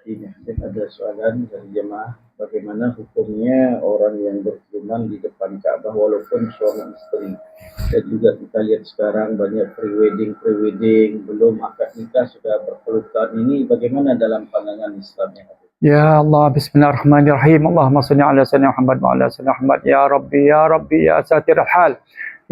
Ini ada soalan dari jemaah, bagaimana hukumnya orang yang berciuman di depan Ka'bah walaupun suami istri? Dan juga kita lihat sekarang banyak pre-wedding, belum akad nikah sudah berpelukan. Ini bagaimana dalam pandangan Islam yang ada? Ya Allah, bismillahirrahmanirrahim. Allahumma salli ala sayyidina Muhammad wa ala sayyidina Muhammad. Ya Rabbi, ya Rabbi, ya satirul hal.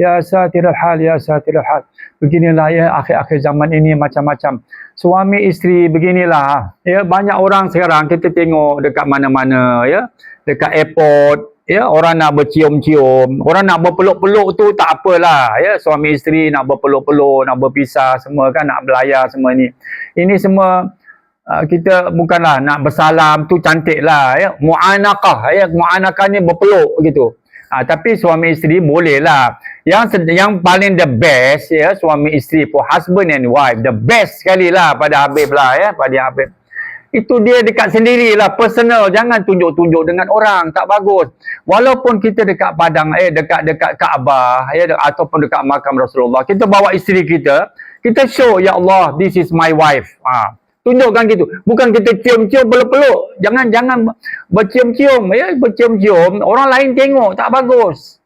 Ya satirul hal, ya satirul hal. Beginilah ya akhir-akhir zaman ini macam-macam. Suami isteri beginilah. Ya, banyak orang sekarang kita tengok dekat mana-mana ya. Dekat airport, ya, orang nak bercium-cium, orang nak berpeluk-peluk tu tak apalah ya. Suami isteri nak berpeluk-peluk, nak berpisah semua kan, nak belayar semua ni. Ini semua kita bukanlah nak bersalam tu cantik lah ya, mu'anaqah ya, mu'anaqah ni berpeluk gitu. Tapi suami isteri boleh lah. Yang paling the best ya, suami isteri for husband and wife, the best sekali lah pada Habib lah ya, pada Habib. Itu dia dekat sendirilah, personal, jangan tunjuk-tunjuk dengan orang, tak bagus. Walaupun kita dekat padang dekat Kaabah ya, ataupun dekat makam Rasulullah, kita bawa isteri kita show, ya Allah, this is my wife. Tunjukkan gitu. Bukan kita cium-cium peluk-peluk. Jangan bercium-cium ya, bercium-cium orang lain tengok, tak bagus.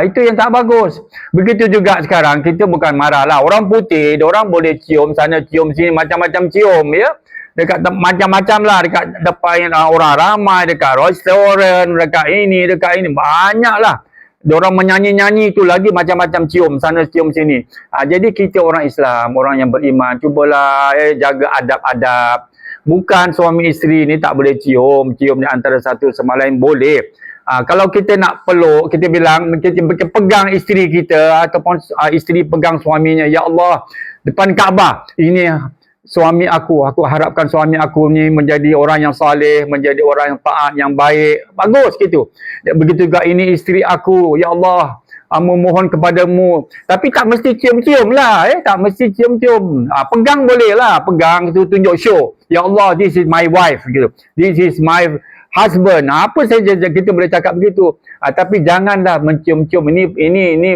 Itu yang tak bagus. Begitu juga sekarang kita bukan marahlah. Orang putih, orang boleh cium sana, cium sini, macam-macam cium ya. Dekat macam-macam lah, dekat depan orang ramai, dekat restoran, dekat ini, banyak lah. Diorang menyanyi-nyanyi tu lagi macam-macam cium sana cium sini. Jadi kita orang Islam, orang yang beriman, cubalah jaga adab-adab. Bukan suami isteri ni tak boleh cium di antara satu sama lain boleh. Kalau kita nak peluk, kita bilang kita pegang isteri kita ataupun isteri pegang suaminya, ya Allah, depan Kaabah, ini suami aku harapkan suami aku ni menjadi orang yang saleh, menjadi orang yang taat, yang baik. Bagus gitu. Begitu juga ini isteri aku, ya Allah, memohon kepadamu. Tapi tak mesti cium-cium lah, tak mesti cium-cium. Pegang boleh lah, pegang tu tunjuk show. Ya Allah, this is my wife gitu. This is my husband. Apa saja kita boleh cakap begitu. Tapi janganlah mencium-cium. Ini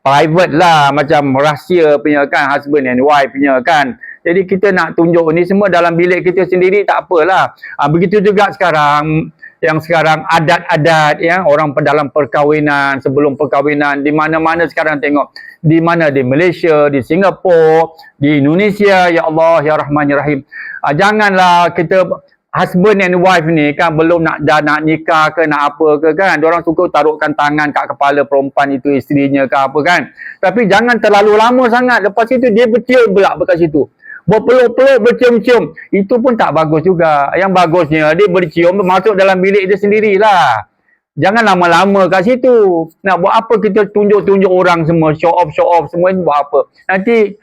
private lah, macam rahsia punya kan, husband and wife punya kan. Jadi kita nak tunjuk ni semua dalam bilik kita sendiri, tak apalah. Begitu juga sekarang, yang sekarang adat-adat ya, orang dalam perkahwinan, sebelum perkahwinan, di mana-mana sekarang tengok, di mana, di Malaysia, di Singapura, di Indonesia, ya Allah, ya Rahman, ya Rahim. Janganlah kita husband and wife ni kan belum nak nikah ke nak apa ke kan, diorang suka taruhkan tangan kat kepala perempuan itu, isterinya ke apa kan. Tapi jangan terlalu lama sangat, lepas itu dia bercium pula bekas situ, berpeluk-peluk, bercium-cium, itu pun tak bagus juga. Yang bagusnya dia bercium masuk dalam bilik dia sendirilah. Jangan lama-lama kat situ. Nak buat apa kita tunjuk-tunjuk orang semua, show off semua ni, buat apa? Nanti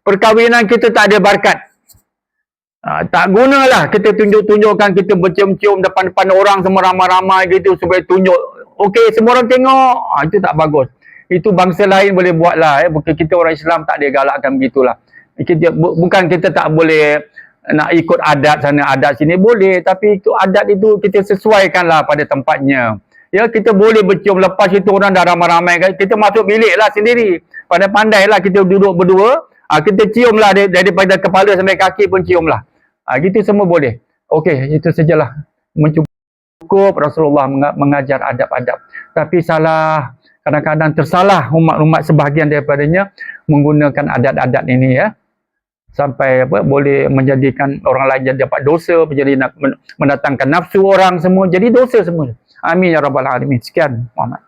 perkahwinan kita tak ada berkat. Tak gunalah kita tunjuk-tunjukkan kita bercium-cium depan-depan orang semua ramai-ramai gitu supaya tunjuk. Okey, semua orang tengok. Itu tak bagus. Itu bangsa lain boleh buat lah. Kita orang Islam tak ada galakkan begitulah. Bukan kita tak boleh nak ikut adat sana, adat sini boleh. Tapi itu adat itu kita sesuaikanlah pada tempatnya. Ya, kita boleh bercium, lepas itu orang dah ramai-ramai. Kita masuk bilik lah sendiri. Pandai-pandailah kita duduk berdua. Kita ciumlah daripada kepala sampai kaki pun ciumlah. Gitu semua boleh. Okey, itu sajalah. Cukup Rasulullah mengajar adab-adab. Tapi salah, kadang-kadang tersalah umat-umat sebahagian daripadanya menggunakan adat-adat ini ya. Sampai boleh menjadikan orang lain jadi dapat dosa, menjadi mendatangkan nafsu orang semua, jadi dosa semua. Amin ya rabbal alamin. Sekian Muhammad.